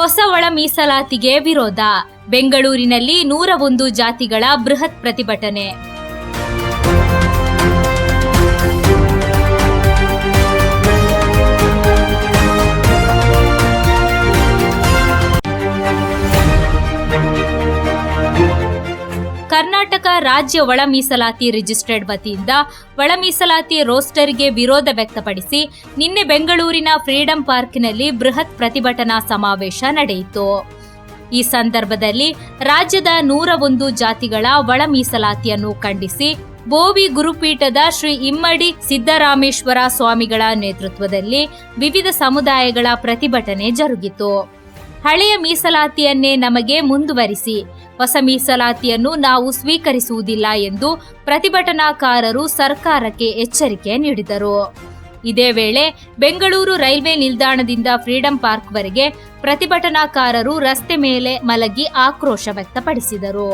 ಹೊಸ ಒಳ ಮೀಸಲಾತಿಗೆ ವಿರೋಧ. ಬೆಂಗಳೂರಿನಲ್ಲಿ 101 ಜಾತಿಗಳ ಬೃಹತ್ ಪ್ರತಿಭಟನೆ. ಕರ್ನಾಟಕ ರಾಜ್ಯ ಒಳ ಮೀಸಲಾತಿ ರಿಜಿಸ್ಟರ್ಡ್ ವತಿಯಿಂದ ಒಳ ಮೀಸಲಾತಿ ರೋಸ್ಟರ್ಗೆ ವಿರೋಧ ವ್ಯಕ್ತಪಡಿಸಿ ನಿನ್ನೆ ಬೆಂಗಳೂರಿನ ಫ್ರೀಡಂ ಪಾರ್ಕ್ನಲ್ಲಿ ಬೃಹತ್ ಪ್ರತಿಭಟನಾ ಸಮಾವೇಶ ನಡೆಯಿತು. ಈ ಸಂದರ್ಭದಲ್ಲಿ ರಾಜ್ಯದ 101 ಜಾತಿಗಳ ಒಳ ಮೀಸಲಾತಿಯನ್ನು ಖಂಡಿಸಿ ಬೋವಿ ಗುರುಪೀಠದ ಶ್ರೀ ಇಮ್ಮಡಿ ಸಿದ್ದರಾಮೇಶ್ವರ ಸ್ವಾಮಿಗಳ ನೇತೃತ್ವದಲ್ಲಿ ವಿವಿಧ ಸಮುದಾಯಗಳ ಪ್ರತಿಭಟನೆ ಜರುಗಿತು. ಹಳೆಯ ಮೀಸಲಾತಿಯನ್ನೇ ನಮಗೆ ಮುಂದುವರಿಸಿ, ಹೊಸ ಮೀಸಲಾತಿಯನ್ನು ನಾವು ಸ್ವೀಕರಿಸುವುದಿಲ್ಲ ಎಂದು ಪ್ರತಿಭಟನಾಕಾರರು ಸರ್ಕಾರಕ್ಕೆ ಎಚ್ಚರಿಕೆ ನೀಡಿದರು. ಇದೇ ವೇಳೆ ಬೆಂಗಳೂರು ರೈಲ್ವೆ ನಿಲ್ದಾಣದಿಂದ ಫ್ರೀಡಂ ಪಾರ್ಕ್ವರೆಗೆ ಪ್ರತಿಭಟನಾಕಾರರು ರಸ್ತೆ ಮೇಲೆ ಮಲಗಿ ಆಕ್ರೋಶ ವ್ಯಕ್ತಪಡಿಸಿದರು.